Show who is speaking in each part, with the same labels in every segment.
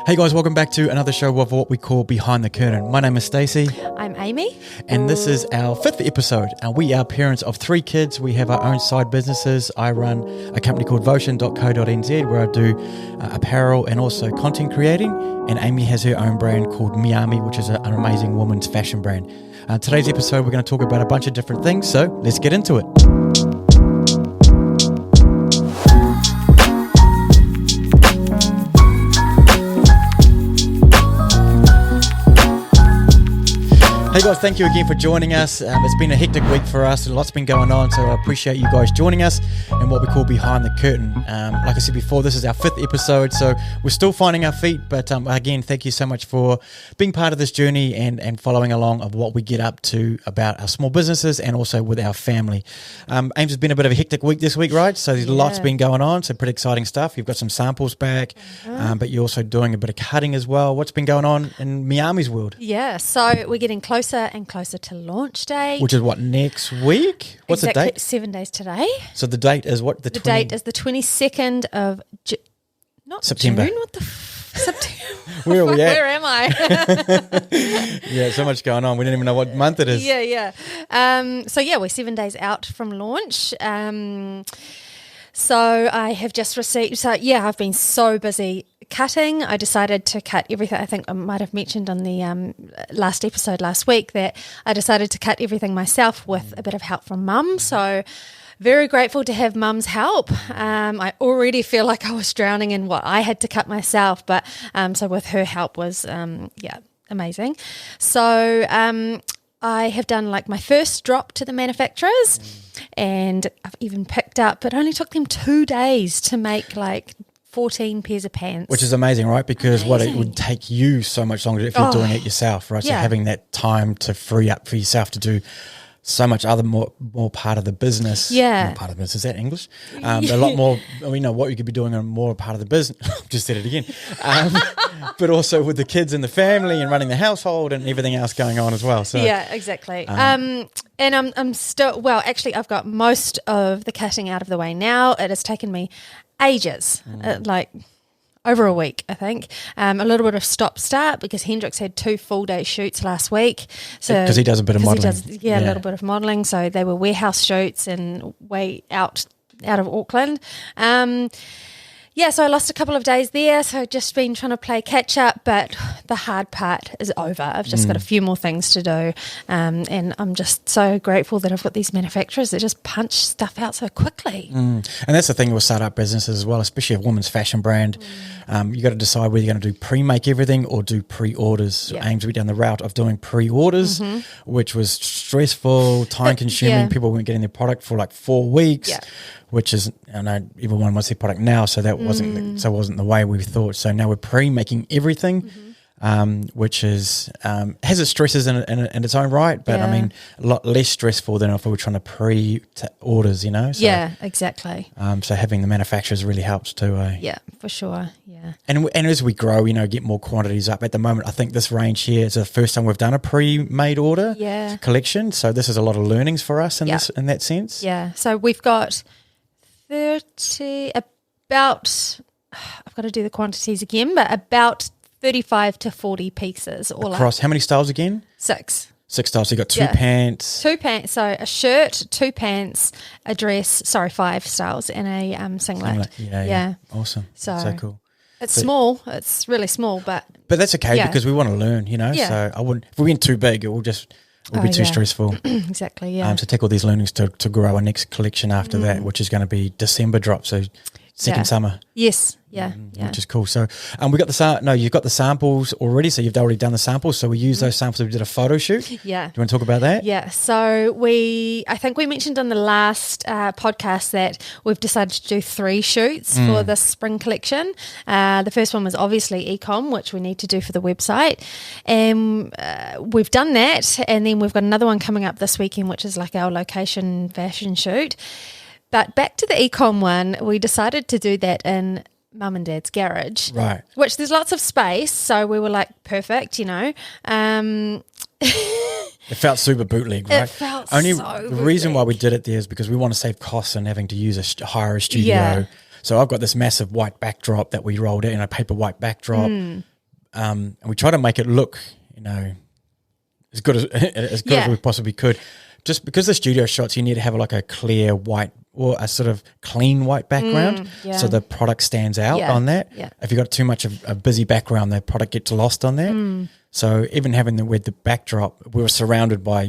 Speaker 1: Hey guys, welcome back to another show of what we call Behind the Curtain. My name is Stacy.
Speaker 2: I'm Amy.
Speaker 1: And this is our 5th episode. And we are parents of 3 kids. We have our own side businesses. I run a company called Votion.co.nz where I do apparel and also content creating. And Amy has her own brand called Miiyami, which is an amazing women's fashion brand. Today's episode, we're going to talk about a bunch of different things. So let's get into it. Hey guys, thank you again for joining us. It's been a hectic week for us and lots been going on, so I appreciate you guys joining us in what we call Behind the Curtain. Like I said before, this is our 5th episode, so we're still finding our feet, but again, thank you so much for being part of this journey and following along of what we get up to about our small businesses and also with our family. Ames, has been a bit of a hectic week this week, right? So there's lots been going on, so pretty exciting stuff. You've got some samples back, but you're also doing a bit of cutting as well. What's been going on in Miiyami's world?
Speaker 2: Yeah, so we're getting closer and closer to launch day.
Speaker 1: Which is what, next week? What's the date?
Speaker 2: 7 days today.
Speaker 1: So the date is what?
Speaker 2: The date is the 22nd of
Speaker 1: September.
Speaker 2: June? What the September?
Speaker 1: Where are we at?
Speaker 2: Where am I?
Speaker 1: Yeah, so much going on. We don't even know what month it is.
Speaker 2: Yeah. So we're 7 days out from launch. So I have just received, I've been so busy cutting. I decided to cut everything. I think I might have mentioned on the last episode last week that I decided to cut everything myself with a bit of help from Mum. So very grateful to have Mum's help. I already feel like I was drowning in what I had to cut myself, but so with her help was, amazing. So I have done like my first drop to the manufacturers and I've even picked up, it only took them 2 days to make like 14 pairs of pants. Which
Speaker 1: is amazing, right? Because what it would take you so much longer if you're doing it yourself, right? So having that time to free up for yourself to do so much other more part of the business.
Speaker 2: Yeah.
Speaker 1: Not part of the business, is that English? A lot more, what you could be doing on more part of the business. I've just said it again. But also with the kids and the family and running the household and everything else going on as well. So
Speaker 2: yeah, exactly. And I'm still, actually I've got most of the cutting out of the way now. It has taken me ages, like over a week, I think. A little bit of stop-start because Hendrix had 2 full-day shoots last week. So
Speaker 1: because he does a bit of modelling.
Speaker 2: A little bit of modelling. So they were warehouse shoots and way out of Auckland. So I lost a couple of days there. So I've just been trying to play catch up, but the hard part is over. I've just got a few more things to do. And I'm just so grateful that I've got these manufacturers that just punch stuff out so quickly.
Speaker 1: And that's the thing with startup businesses as well, especially a woman's fashion brand. You got to decide whether you're going to do pre-make everything or do pre-orders. So Ames went down the route of doing pre-orders, which was stressful, time-consuming. People weren't getting their product for like 4 weeks. Which is, I know everyone wants their product now, so that wasn't the way we thought. So now we're pre-making everything, which is has its stresses in its own right, but I mean a lot less stressful than if we were trying to pre-orders, So,
Speaker 2: exactly.
Speaker 1: So having the manufacturers really helps too.
Speaker 2: Yeah, for sure. Yeah.
Speaker 1: And as we grow, get more quantities up. At the moment, I think this range here is the first time we've done a pre-made order collection. So this is a lot of learnings for us in that sense.
Speaker 2: Yeah. So we've got 30, about, I've got to do the quantities again, but about 35 to 40 pieces all
Speaker 1: across. How many styles again?
Speaker 2: 6.
Speaker 1: 6 styles. So you got 2 pants.
Speaker 2: 2 pants. So a shirt, 2 pants, a dress, 5 styles, and a singlet.
Speaker 1: Yeah. Awesome. So cool.
Speaker 2: It's small. It's really small, but
Speaker 1: that's okay because we want to learn, So I wouldn't, if we went too big, it will be too stressful.
Speaker 2: Exactly, yeah.
Speaker 1: To take all these learnings to grow our next collection after that, which is going to be December drop, so second summer.
Speaker 2: Yes,
Speaker 1: which is cool. So we got you've got the samples already, so you've already done the samples, so we used those samples, we did a photo shoot.
Speaker 2: Yeah.
Speaker 1: Do you want to talk about that?
Speaker 2: Yeah, so I think we mentioned on the last podcast that we've decided to do 3 shoots for the spring collection. The first one was obviously e-comm, which we need to do for the website, and we've done that, and then we've got another one coming up this weekend, which is like our location fashion shoot. But back to the e-comm one, we decided to do that in Mum and Dad's garage.
Speaker 1: Right.
Speaker 2: Which there's lots of space, so we were like, perfect,
Speaker 1: It felt super bootleg, right?
Speaker 2: It felt
Speaker 1: Only
Speaker 2: so
Speaker 1: the
Speaker 2: bootleg.
Speaker 1: reason why we did it there is because we want to save costs and having to use hire a studio. So I've got this massive white backdrop that we rolled in, a paper white backdrop. and we try to make it look, as good as we possibly could. Just because the studio shots, you need to have like a clear white or a sort of clean white background, so the product stands out on that. Yeah. If you've got too much of a busy background, the product gets lost on that. So even having with the backdrop, we were surrounded by,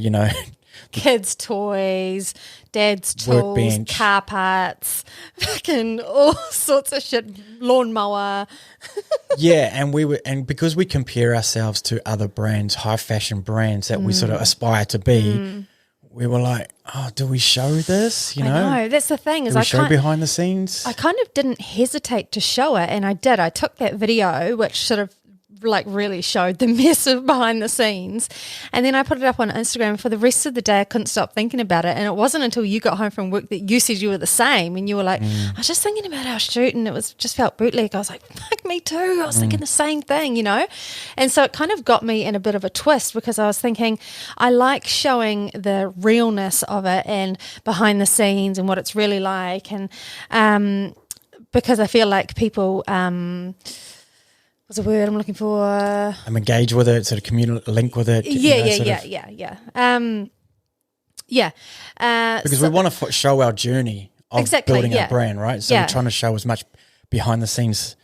Speaker 2: kids' toys, dad's tools, workbench, car parts, fucking all sorts of shit, lawnmower. and because we compare ourselves to other brands, high fashion brands that we sort of aspire to be, we were like, oh, do we show this? I know, that's the thing.
Speaker 1: Do we show behind the scenes?
Speaker 2: I kind of didn't hesitate to show it, and I did. I took that video, which sort of like really showed the mess of behind the scenes, and then I put it up on Instagram. For the rest of the day I couldn't stop thinking about it, and it wasn't until you got home from work that you said you were the same, and you were like, I was just thinking about our shoot, and it was just felt bootleg. I was like, fuck, me too. I was thinking the same thing, and so it kind of got me in a bit of a twist, because I was thinking I like showing the realness of it and behind the scenes and what it's really like, and because I feel like people what's the word I'm looking for?
Speaker 1: I'm engaged with it, sort of communal link with it. Because we want to show our journey of building our brand, right? So we're trying to show as much behind the scenes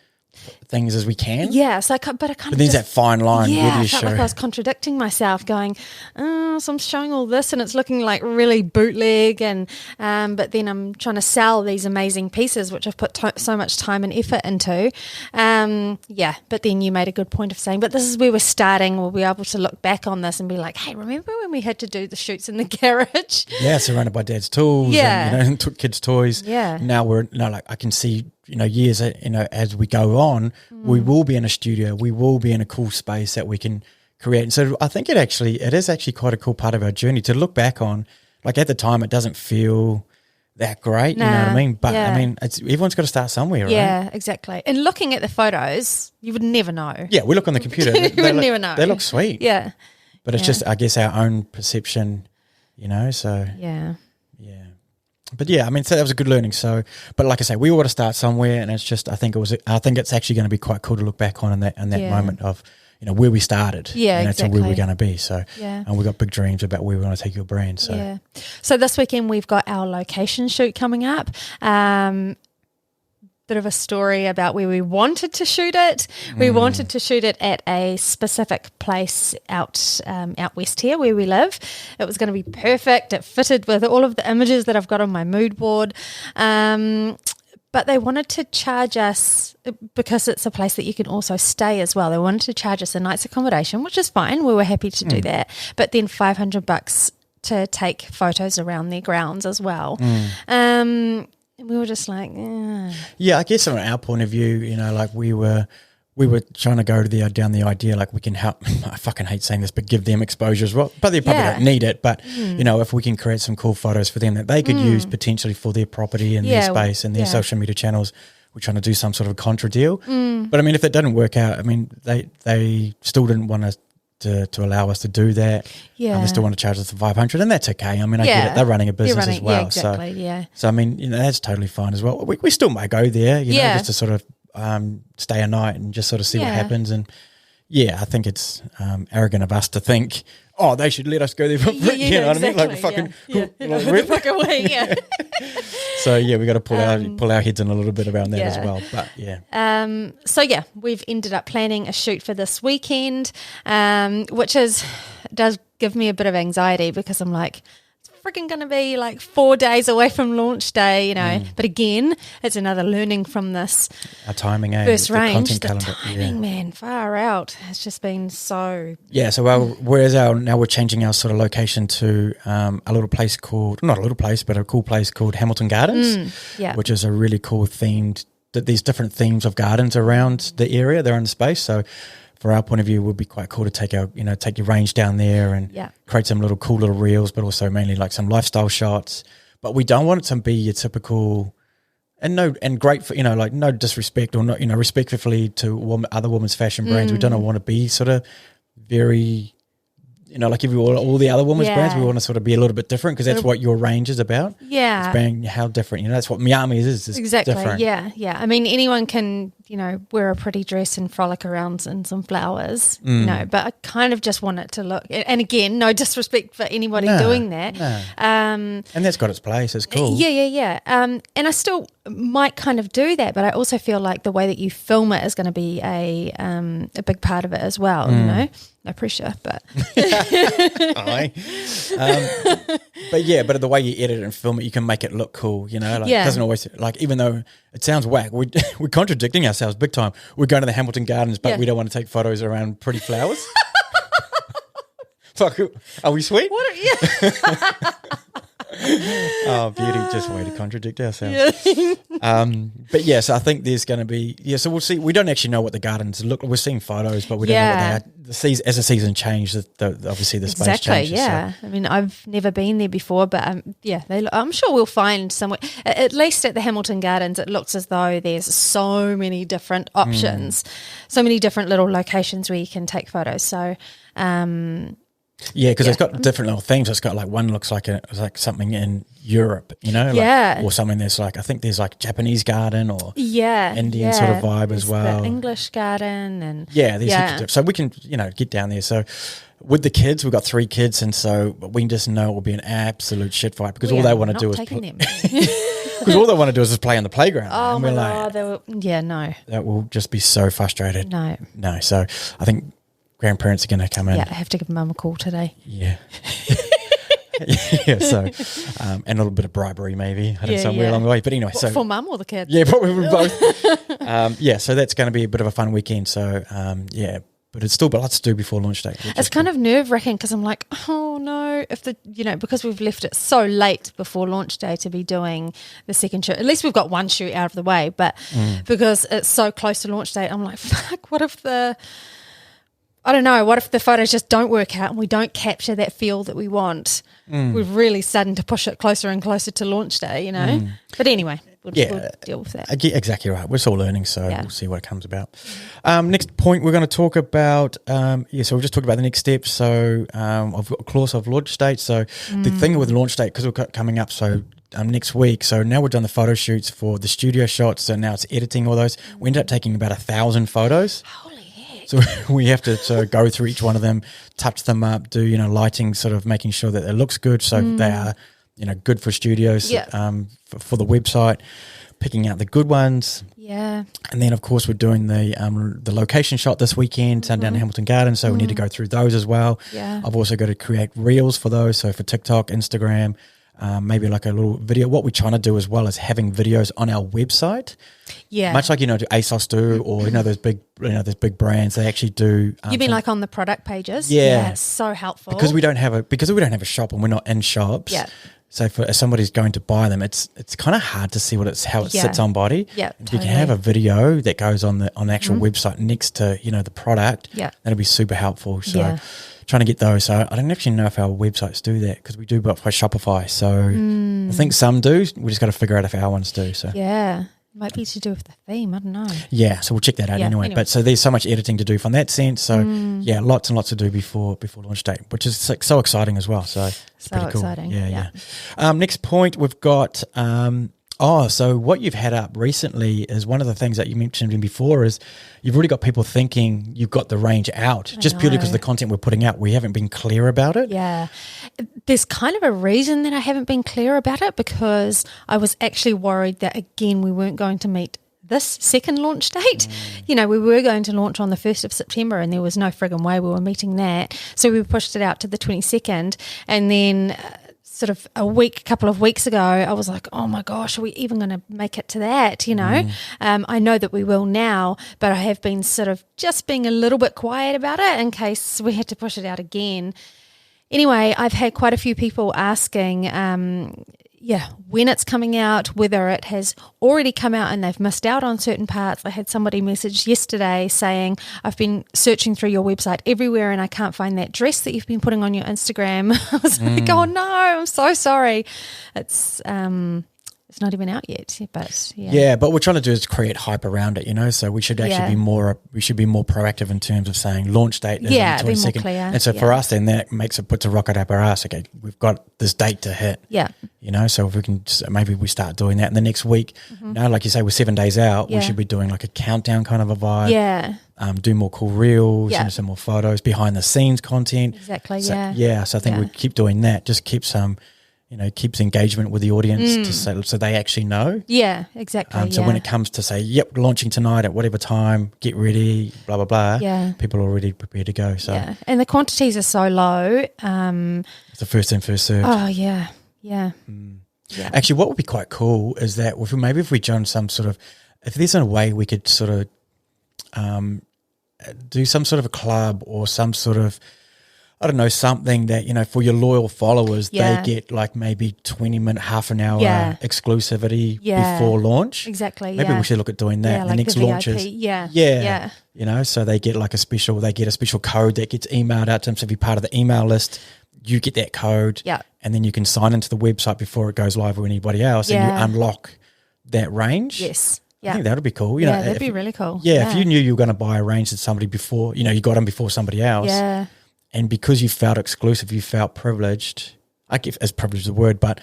Speaker 1: things as we can.
Speaker 2: Yeah, so but
Speaker 1: there's that fine line.
Speaker 2: Yeah, I felt like I was contradicting myself, going, so I'm showing all this and it's looking like really bootleg, and but then I'm trying to sell these amazing pieces which I've put so much time and effort into. But then you made a good point of saying, but this is where we're starting. We'll be able to look back on this and be like, hey, remember when we had to do the shoots in the garage?
Speaker 1: Yeah, surrounded by dad's tools, and took kids' toys.
Speaker 2: Yeah.
Speaker 1: Now we're like I can see, years, as we go on, we will be in a studio, we will be in a cool space that we can create. And so I think it is actually quite a cool part of our journey to look back on. Like at the time, it doesn't feel that great, you know what I mean? But I mean, everyone's got to start somewhere, right?
Speaker 2: Yeah, exactly. And looking at the photos, you would never know.
Speaker 1: Yeah, we look on the computer.
Speaker 2: You would never know.
Speaker 1: They look sweet.
Speaker 2: Yeah.
Speaker 1: But it's just, I guess, our own perception, so.
Speaker 2: Yeah.
Speaker 1: Yeah. But yeah, I mean, so that was a good learning. So, but like I say, we ought to start somewhere, and it's just, I think it's actually going to be quite cool to look back on in that moment of, where we started.
Speaker 2: Yeah, exactly.
Speaker 1: To where we're going to be. So, and we've got big dreams about where we want to take your brand. So,
Speaker 2: yeah. So this weekend we've got our location shoot coming up. Bit of a story about where we wanted to shoot it. We wanted to shoot it at a specific place out west here where we live. It was going to be perfect. It fitted with all of the images that I've got on my mood board. But they wanted to charge us, because it's a place that you can also stay as well. They wanted to charge us a night's accommodation, which is fine. We were happy to do that. But then $500 to take photos around their grounds as well. We were just like,
Speaker 1: yeah, I guess from our point of view, like we were trying to go down the idea, like we can help. I fucking hate saying this, but give them exposure as well. But they probably don't need it. But if we can create some cool photos for them that they could use potentially for their property and their space and their social media channels, we're trying to do some sort of contra deal. But I mean, if that doesn't work out, I mean, they still didn't want us to allow us to do that.
Speaker 2: Yeah.
Speaker 1: They still want to charge us the $500, and that's okay. I mean, I get it. They're running a business as well.
Speaker 2: Yeah, exactly,
Speaker 1: So I mean, that's totally fine as well. We still might go there, just to sort of stay a night and just sort of see what happens. And I think it's arrogant of us to think, oh, they should let us go there for free. You know what I mean? Like fucking,
Speaker 2: fuck away. Yeah.
Speaker 1: So we got to pull our heads in a little bit around that as well. But
Speaker 2: So we've ended up planning a shoot for this weekend, which does give me a bit of anxiety, because I'm like, freaking going to be like 4 days away from launch day, But again, it's another learning from this.
Speaker 1: Our timing,
Speaker 2: first range, the
Speaker 1: calendar.
Speaker 2: timing, man, far out. It's just been so.
Speaker 1: Yeah, so now we're changing our sort of location to a little place called, not a little place, but a cool place called Hamilton Gardens, which is a really cool themed, there's different themes of gardens around the area, they're in the space. So for our point of view, it would be quite cool to take your range down there and create some cool little reels, but also mainly like some lifestyle shots. But we don't want it to be your typical, and great for, like no disrespect or not, respectfully to other women's fashion brands. We don't want to be sort of very, like if all the other women's brands, we want to sort of be a little bit different, because that's what your range is about.
Speaker 2: Yeah.
Speaker 1: It's being how different, that's what Miiyami is
Speaker 2: exactly.
Speaker 1: different.
Speaker 2: Yeah. I mean, anyone can, wear a pretty dress and frolic around in some flowers, but I kind of just want it to look, and again, no disrespect for anybody doing that.
Speaker 1: No. And that's got its place. It's cool.
Speaker 2: Yeah. And I still might kind of do that, but I also feel like the way that you film it is going to be a big part of it as well, No pressure, but...
Speaker 1: Aye. But the way you edit it and film it, you can make it look cool, It doesn't always, even though it sounds whack, we're contradicting ourselves big time. We're going to the Hamilton Gardens, but we don't want to take photos around pretty flowers. Fuck, are we sweet? Oh, beauty, just way to contradict ourselves. So I think there's going to be, so we'll see. We don't actually know what the gardens look like. We're seeing photos, but we don't know what they are. As the season changes, obviously the space changes.
Speaker 2: Yeah. So. I mean, I've never been there before, but I'm sure we'll find somewhere, at least at the Hamilton Gardens, it looks as though there's so many different options, so many different little locations where you can take photos. So,
Speaker 1: because it's got different little themes. It's got one looks like something in Europe, or something that's I think there's Japanese garden or Indian sort of vibe as well.
Speaker 2: The English garden and
Speaker 1: so we can get down there. So with the kids, we've got 3 kids, and so we just know it will be an absolute shit fight because all they want to do is because all they want to do is just play on the playground.
Speaker 2: Oh
Speaker 1: and
Speaker 2: my god! No,
Speaker 1: that will just be so frustrated. No. So I think grandparents are going to come in.
Speaker 2: Yeah, I have to give Mum a call today.
Speaker 1: Yeah. So, and a little bit of bribery maybe somewhere along the way. But anyway,
Speaker 2: for Mum or the kids?
Speaker 1: Yeah, probably both. So that's going to be a bit of a fun weekend. So, but it's still lots to do before launch day.
Speaker 2: It's kind of nerve-wracking because I'm like, oh no, if because we've left it so late before launch day to be doing the second shoot. At least we've got one shoot out of the way, but because it's so close to launch date, I'm like, fuck, what if the photos just don't work out and we don't capture that feel that we want? We're really starting to push it closer and closer to launch day, But anyway, we'll deal with that.
Speaker 1: Exactly right. We're still learning, so we'll see what it comes about. Next point, we're going to talk about, so we'll just talk about the next steps. So I've got a clause of launch date. So the thing with launch date, because we're coming up, so next week. So now we've done the photo shoots for the studio shots. So now it's editing all those. We ended up taking about 1,000 photos. So we have to go through each one of them, touch them up, do, lighting, sort of making sure that it looks good. So they are, good for studios, for the website, picking out the good ones.
Speaker 2: Yeah.
Speaker 1: And then, of course, we're doing the location shot this weekend down in Hamilton Gardens. So we need to go through those as well.
Speaker 2: Yeah.
Speaker 1: I've also got to create reels for those. So for TikTok, Instagram, maybe like a little video. What we're trying to do as well is having videos on our website.
Speaker 2: Yeah.
Speaker 1: Much like, ASOS do, or, those big brands, they actually do.
Speaker 2: You mean like on the product pages?
Speaker 1: Yeah.
Speaker 2: It's so helpful.
Speaker 1: Because we don't have a shop and we're not in shops.
Speaker 2: Yeah.
Speaker 1: So if somebody's going to buy them, it's kind of hard to see how it sits on body.
Speaker 2: Yeah,
Speaker 1: If you can have a video that goes on the actual website next to, the product, that'll be super helpful. So trying to get those. So I don't actually know if our websites do that because we do by Shopify. So I think some do. We just got to figure out if our ones do. So
Speaker 2: yeah. Might be to do with the theme, I don't know.
Speaker 1: Yeah, so we'll check that out anyway. But so there's so much editing to do from that sense. So lots and lots to do before launch date, which is so exciting as well. So it's pretty cool.
Speaker 2: Exciting.
Speaker 1: Yeah. Next point, we've got so what you've had up recently is one of the things that you mentioned before is you've already got people thinking you've got the range out just purely because of the content we're putting out. We haven't been clear about it.
Speaker 2: Yeah. There's kind of a reason that I haven't been clear about it because I was actually worried that, again, we weren't going to meet this second launch date. We were going to launch on the 1st of September and there was no friggin' way we were meeting that. So we pushed it out to the 22nd and then sort of a couple of weeks ago, I was like, oh my gosh, are we even going to make it to that? I know that we will now, but I have been sort of just being a little bit quiet about it in case we had to push it out again. Anyway, I've had quite a few people asking, when it's coming out, whether it has already come out and they've missed out on certain parts. I had somebody message yesterday saying, I've been searching through your website everywhere and I can't find that dress that you've been putting on your Instagram. I was like, oh no, I'm so sorry. It's it's not even out yet. But
Speaker 1: yeah, but what we're trying to do is create hype around it, so we should actually be more proactive in terms of saying launch date is on the 22nd.
Speaker 2: Be more clear.
Speaker 1: And so for us, then that puts a rocket up our ass. Okay, we've got this date to hit.
Speaker 2: Yeah.
Speaker 1: So if we can, maybe we start doing that in the next week. Like you say, we're 7 days out. We should be doing like a countdown kind of a vibe.
Speaker 2: Yeah.
Speaker 1: Do more cool reels, some more photos, behind the scenes content.
Speaker 2: Exactly.
Speaker 1: So I think we keep doing that. Just keeps keeps engagement with the audience so they actually know.
Speaker 2: Yeah, exactly.
Speaker 1: So when it comes to say, yep, launching tonight at whatever time, get ready, blah, blah, blah, people are already prepared to go. So
Speaker 2: and the quantities are so low.
Speaker 1: It's the first in, first served.
Speaker 2: Oh, yeah. Yeah.
Speaker 1: Actually, what would be quite cool is that if we join some sort of, if there's a way we could sort of do some sort of a club or some sort of, I don't know, something that, for your loyal followers, they get like maybe 20-minute, half an hour exclusivity before launch.
Speaker 2: Exactly.
Speaker 1: Maybe we should look at doing that.
Speaker 2: Yeah,
Speaker 1: the
Speaker 2: like
Speaker 1: next
Speaker 2: the
Speaker 1: launches.
Speaker 2: Yeah.
Speaker 1: So they get like a special code that gets emailed out to them. So if you're part of the email list, you get that code.
Speaker 2: Yeah.
Speaker 1: And then you can sign into the website before it goes live with anybody else and you unlock that range.
Speaker 2: Yes. Yeah.
Speaker 1: I think that would be cool.
Speaker 2: That'd be really cool.
Speaker 1: Yeah, if you knew you were going to buy a range to somebody before, you got them before somebody else.
Speaker 2: Yeah.
Speaker 1: And because you felt exclusive, you felt privileged. I give as privileged a word, but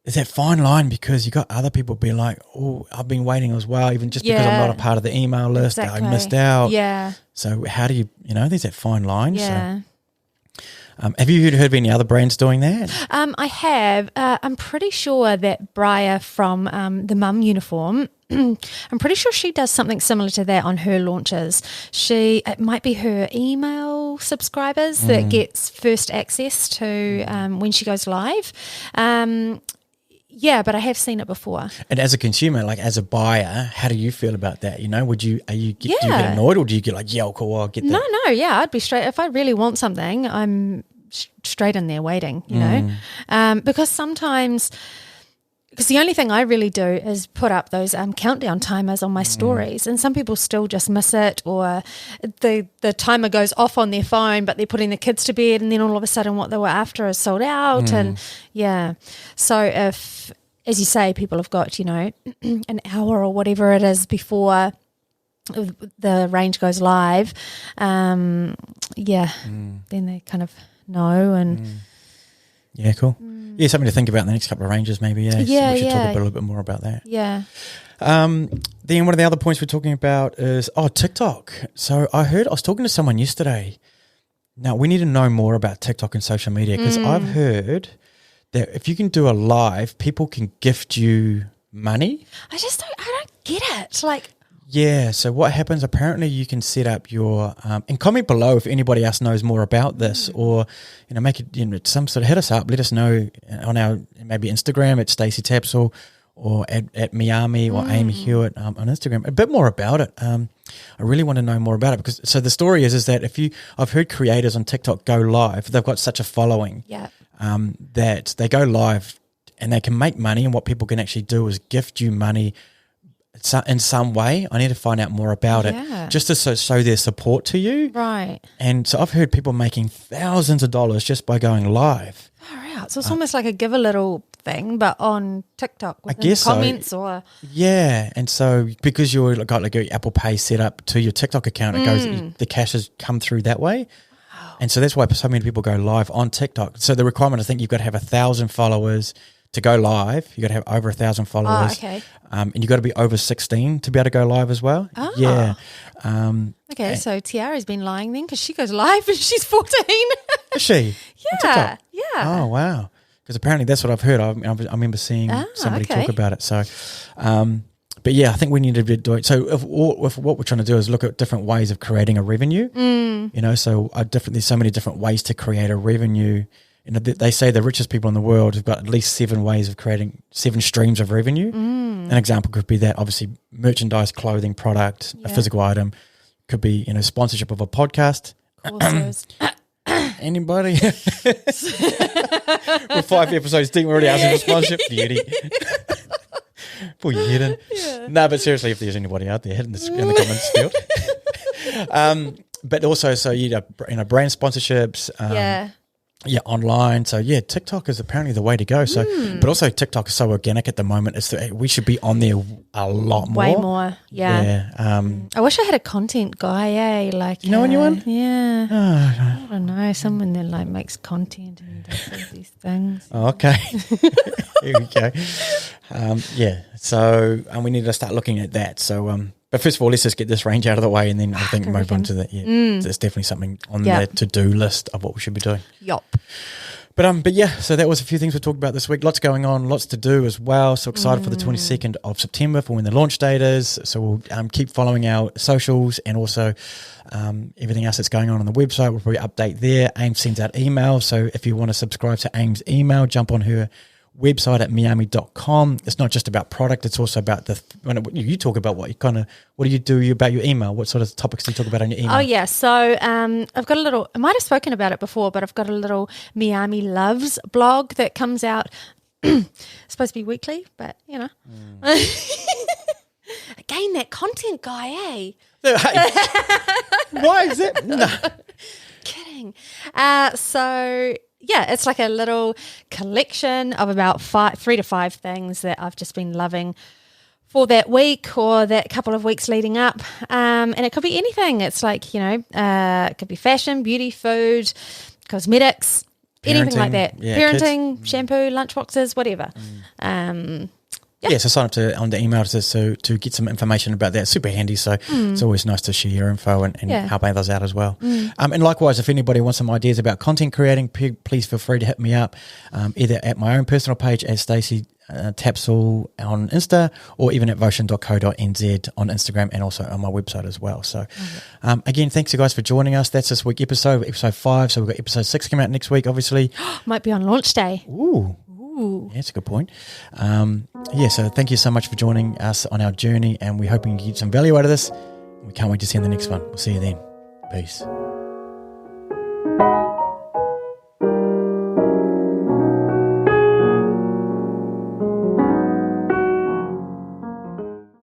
Speaker 1: it's that fine line because you got other people be like, oh, I've been waiting as well, even just because I'm not a part of the email list, I missed out.
Speaker 2: Yeah.
Speaker 1: So how do you, there's that fine line.
Speaker 2: Yeah.
Speaker 1: So, have you heard of any other brands doing that?
Speaker 2: I have. I'm pretty sure that Briar from the Mum Uniform, I'm pretty sure she does something similar to that on her launches. It might be her email subscribers that gets first access to when she goes live. Yeah, but I have seen it before.
Speaker 1: And as a consumer, like as a buyer, how do you feel about that? Do you get annoyed or do you get like, yeah, cool, I'll get that?
Speaker 2: No, yeah, I'd be straight. If I really want something, I'm straight in there waiting, because sometimes, because the only thing I really do is put up those countdown timers on my stories, and some people still just miss it, or the timer goes off on their phone, but they're putting the kids to bed, and then all of a sudden what they were after is sold out, and so if, as you say, people have got an hour or whatever it is before the range goes live, then they kind of know and.
Speaker 1: Yeah, cool. Yeah, something to think about in the next couple of ranges maybe, So we should talk a little bit more about that.
Speaker 2: Yeah.
Speaker 1: Then one of the other points we're talking about is, TikTok. So I was talking to someone yesterday. Now, we need to know more about TikTok and social media because I've heard that if you can do a live, people can gift you money.
Speaker 2: I don't get it. Like,
Speaker 1: yeah, so what happens, apparently you can set up your, and comment below if anybody else knows more about this or, make it, some sort of hit us up, let us know on our, maybe Instagram at Stacey Tapsell or at Miiyami or Amy Hewitt on Instagram, a bit more about it. I really want to know more about it because, so the story is that I've heard creators on TikTok go live, they've got such a following that they go live and they can make money, and what people can actually do is gift you money in some way. I need to find out more about it just to show their support to you.
Speaker 2: Right.
Speaker 1: And so I've heard people making thousands of dollars just by going live.
Speaker 2: Far out. So it's almost like a give a little thing, but on TikTok within
Speaker 1: I guess
Speaker 2: comments
Speaker 1: so.
Speaker 2: Or...
Speaker 1: Yeah. And so because you've got like your Apple Pay set up to your TikTok account, it goes, the cash has come through that way. Wow. And so that's why so many people go live on TikTok. So the requirement, I think you've got to have 1,000 followers to go live. You got to have over 1,000 followers.
Speaker 2: Oh, okay.
Speaker 1: And you got to be over 16 to be able to go live as well.
Speaker 2: Oh.
Speaker 1: Yeah.
Speaker 2: Okay, so Tiara's been lying then because she goes live and she's 14.
Speaker 1: Is she?
Speaker 2: Yeah.
Speaker 1: Oh, wow. Because apparently that's what I've heard. I remember seeing somebody talk about it. So, but yeah, I think we need to be doing. So if what we're trying to do is look at different ways of creating a revenue. So there's so many different ways to create a revenue. They say the richest people in the world have got at least 7 ways of creating 7 streams of revenue. An example could be that, obviously, merchandise, clothing, product, a physical item. Could be, sponsorship of a podcast.
Speaker 2: Courses.
Speaker 1: Anybody? We're 5 episodes deep, we're already asking for sponsorship. Beauty. Poor you hidden. No, but seriously, if there's anybody out there in the comments field. But also, so brand sponsorships. online. So yeah, TikTok is apparently the way to go. So, but also TikTok is so organic at the moment. We should be on there a lot more.
Speaker 2: Way more. Yeah. I wish I had a content guy, Like,
Speaker 1: you know anyone?
Speaker 2: Yeah.
Speaker 1: Oh,
Speaker 2: I don't know. Someone that like makes content and does all these things.
Speaker 1: oh, okay. Here we go. So we need to start looking at that. So, but first of all, let's just get this range out of the way, and then I think move on to that. Yeah, there's definitely something on the to-do list of what we should be doing.
Speaker 2: Yup.
Speaker 1: But yeah, so that was a few things we talked about this week. Lots going on, lots to do as well. So excited for the 22nd of September for when the launch date is. So we'll keep following our socials and also everything else that's going on the website. We'll probably update there. AIM sends out emails. So if you want to subscribe to AIM's email, jump on her website at miiyami.com. It's not just about product, it's also about when you talk about what do you do about your email? What sort of topics do you talk about on your email?
Speaker 2: Oh yeah, so I've got I might have spoken about it before, but I've got a little Miiyami Loves blog that comes out supposed to be weekly, but you know. Again, that content guy, Hey,
Speaker 1: why is it? No.
Speaker 2: Kidding. So yeah, it's like a little collection of about 3 to 5 things that I've just been loving for that week or that couple of weeks leading up. And it could be anything. It's like, it could be fashion, beauty, food, cosmetics, anything like that.
Speaker 1: Yeah,
Speaker 2: parenting,
Speaker 1: kids.
Speaker 2: shampoo, lunchboxes, whatever.
Speaker 1: Yeah, so sign up on the email to get some information about that. Super handy. So it's always nice to share your info and help others out as well. And likewise, if anybody wants some ideas about content creating, please feel free to hit me up either at my own personal page as Stacy Tapsall on Insta, or even at votion.co.nz on Instagram and also on my website as well. So again, thanks you guys for joining us. That's this week episode 5. So we've got episode 6 coming out next week, obviously.
Speaker 2: Might be on launch day.
Speaker 1: Ooh. Yeah, that's a good point. So thank you so much for joining us on our journey, and we hope you can get some value out of this. We can't wait to see you in the next one. We'll see you then. Peace.